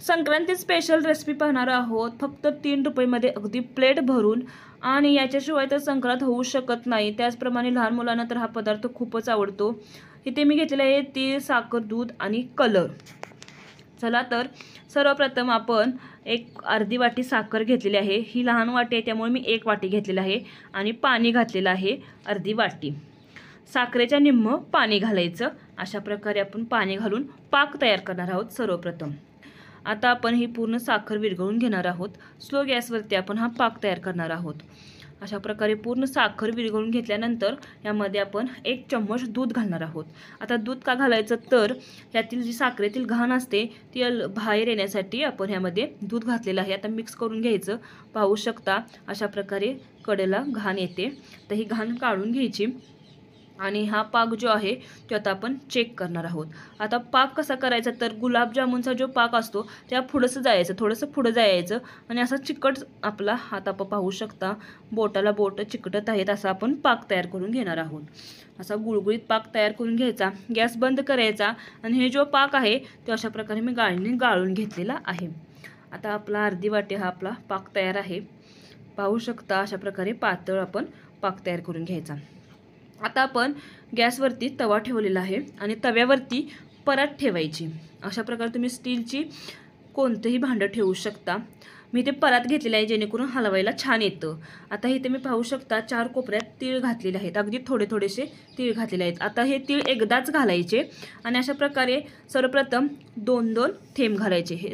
Sankranti special recipe पाहणार आहोत फक्त 3 रुपयामध्ये अगदी प्लेट भरून। आणि याच्याशिवाय तर संक्रांत होऊ शकत नाही। त्याचप्रमाणे लहान मुलांना तर हा पदार्थ खूपच आवडतो। इथे मी घेतलेले आहे तीळ, साखर, दूध आणि कलर। चला तर सर्वप्रथम आपण एक अर्धी वाटी साखर घेतलेली आहे। ही लहान वाटी आहे त्यामुळे मी 1 वाटी घेतलेली आहे आणि पाणी घातलेलं आहे अर्धी वाटी। साखरेच्या निम्म पाणी घालायचं। अशा प्रकारे आपण पाणी घालून पाक तयार करणार आहोत। सर्वप्रथम आता आपण ही पूर्ण साखर विरघळून घेणार आहोत। स्लो गॅसवरती आपण हा पाक तयार करणार आहोत। अशा प्रकारे पूर्ण साखर विरघळून घेतल्यानंतर यामध्ये आपण 1 चम्मच दूध घालणार आहोत। आता दूध का घालायचं तर यातील जी साखरेतील घाण असते ती बाहेर येण्यासाठी आपण यामध्ये दूध घातलेलं आहे। आता मिक्स करून घ्यायचं। पाहू शकता अशा प्रकारे कडेला घाण येते तर ही घाण काढून घ्यायची आणि हा पाक जो आहे तो आता आपण चेक करणार आहोत। आता पाक कसा करायचा तर गुलाबजामुनचा जो पाक असतो त्या पुढंसं जायचं, थोडंसं पुढं जायचं आणि असा चिकट आपला हात आपण पाहू शकता बोटाला बोट चिकटत आहेत असा आपण पाक तयार करून घेणार आहोत। असा गुळगुळीत पाक तयार करून घ्यायचा। गॅस बंद करायचा आणि हे जो पाक आहे तो अशा प्रकारे मी गाळणीने गाळून घेतलेला आहे। आता आपला अर्धी वाटी हा आपला पाक तयार आहे। पाहू शकता अशा प्रकारे पातळ आपण पाक तयार करून घ्यायचा। आता आपण गॅसवरती तवा ठेवलेला आहे आणि तव्यावरती परात ठेवायची। अशा प्रकारे तुम्ही स्टीलची कोणतेही भांडं ठेवू शकता। मी ते परात घेतलेले आहे जेणेकरून हलवायला छान येतं। आता इथे मी पाहू शकता 4 कोपऱ्यात तीळ घातलेले आहेत। अगदी थोडेसे तीळ घातलेले आहेत। आता हे तीळ एकदाच घालायचे आणि अशा प्रकारे सर्वप्रथम 2-2 थेंब घालायचे। हे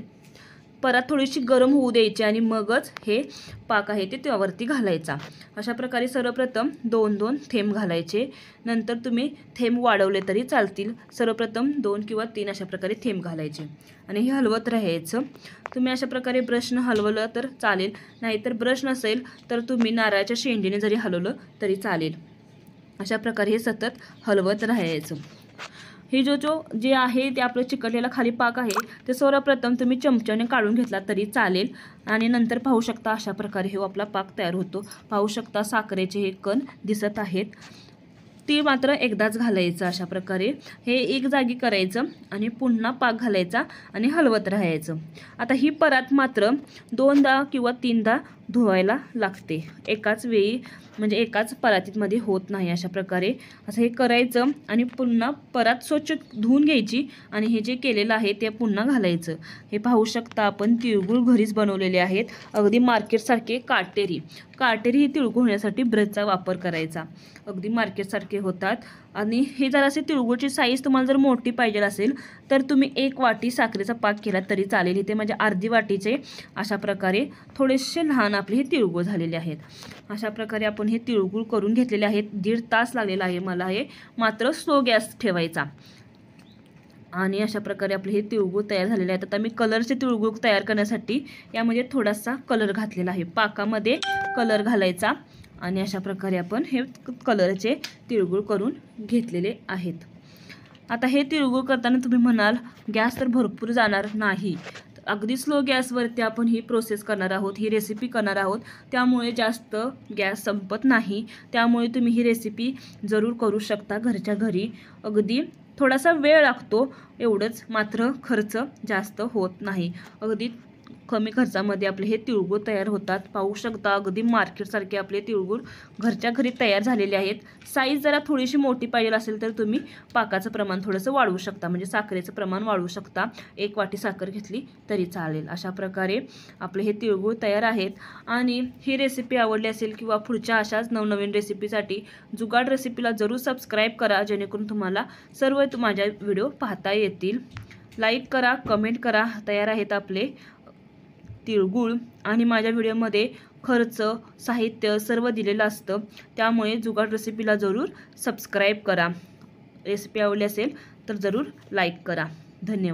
परात थोडीशी गरम होऊ द्यायची आणि मगच हे पाक आहे ते त्यावरती घालायचा। अशा प्रकारे सर्वप्रथम 2-2 थेंब घालायचे। नंतर तुम्ही थेंब वाढवले तरी चालतील। सर्वप्रथम 2 किंवा 3 अशा प्रकारे थेंब घालायचे आणि हे हलवत राहायचं। तुम्ही अशा प्रकारे ब्रशनं हलवलं तर चालेल, नाहीतर ब्रश नसेल तर तुम्ही नारळाच्या शेंडीने जरी हलवलं तरी चालेल। अशा प्रकारे हे सतत हलवत राहायचं। हे जे आहे ते आपलं चिकटलेला खाली पाक आहे ते सर्वप्रथम तुम्ही चमच्याने काढून घेतला तरी चालेल आणि नंतर पाहू शकता अशा प्रकारे हे आपला पाक तयार होतो। पाहू शकता साखरेचे हे कण दिसत आहेत। तीळ मात्र एकदाच घालायचं। अशा प्रकारे हे एक जागी करायचं आणि पुन्हा पाक घालायचा आणि हलवत राहायचं। आता ही परात मात्र 2दा किंवा 3दा धुवायला लागते। एकाच वेळी म्हणजे एकाच परातीमध्ये होत नाही। अशा प्रकारे असं हे करायचं आणि पुन्हा परात स्वच्छ धुवून घ्यायची आणि हे जे केलेलं आहे ते पुन्हा घालायचं। हे पाहू शकता आपण तिळगुळ घरीच बनवलेले आहेत। अगदी मार्केटसारखे काटेरी ही तिळगुळ होण्यासाठी ब्रशचा वापर करायचा। अगदी मार्केटसारखे होतात आणि हे जरासे तिळगुळची साईज तुम्हाला जर मोठी पाहिजे असेल तर तुम्ही 1 वाटी साखरेचा पाक केला तरी चालेल। इथे म्हणजे अर्धी वाटीचे अशा प्रकारे थोडेसे लहान आपले हे तिळगुळ झालेले आहेत। अशा प्रकारे आपण हे तिळगुळ करून घेतलेले आहेत। 1.5 तास लागलेला आहे मला हे, मात्र स्लो गॅस ठेवायचा। आणि अशा प्रकारे आपले हे तिळगुळ तयार झालेले आहेत। आता मी कलरचे तिळगुळ तयार करण्यासाठी यामध्ये थोडासा कलर घातलेला आहे। पाकामध्ये कलर घालायचा आणि अशा प्रकारे आपण हे कलरचे तिळगुळ करून घेतलेले आहेत। आता हे तिळगुळ करताना तुम्ही म्हणाल गॅस तर भरपूर जाणार नाही, अगदी स्लो गॅसवरती आपण ही प्रोसेस करणार आहोत, ही रेसिपी करणार आहोत, त्यामुळे जास्त गॅस संपत नाही। त्यामुळे तुम्ही ही रेसिपी जरूर करू शकता घरच्या घरी। अगदी थोडासा वेळ लागतो एवढंच, मात्र खर्च जास्त होत नाही। अगदी कमी खर्चामध्ये आपले हे तिळगुळ तयार होतात। पाहू शकता अगदी मार्केटसारखे आपले तिळगुळ घरच्या घरी तयार झालेले आहेत। साईज जरा थोडीशी मोठी पाहिजे असेल तर तुम्ही पाकाचं प्रमाण थोडंसं वाढवू शकता, म्हणजे साखरेचं प्रमाण वाढवू शकता। 1 वाटी साखर घेतली तरी चालेल। अशा प्रकारे आपले हे तिळगुळ तयार आहेत। आणि ही रेसिपी आवडली असेल किंवा पुढच्या अशाच नवनवीन रेसिपीसाठी जुगाड रेसिपीला जरूर सबस्क्राईब करा, जेणेकरून तुम्हाला सर्व माझ्या व्हिडिओ पाहता येतील। लाईक करा, कमेंट करा। तयार आहेत आपले तिळगुळ आणि माझ्या व्हिडिओमध्ये खर्च, साहित्य सर्व दिलेलं असतं। त्यामुळे जुगाड रेसिपीला जरूर सबस्क्राईब करा। रेसिपी आवडली असेल तर जरूर लाईक करा। धन्यवाद।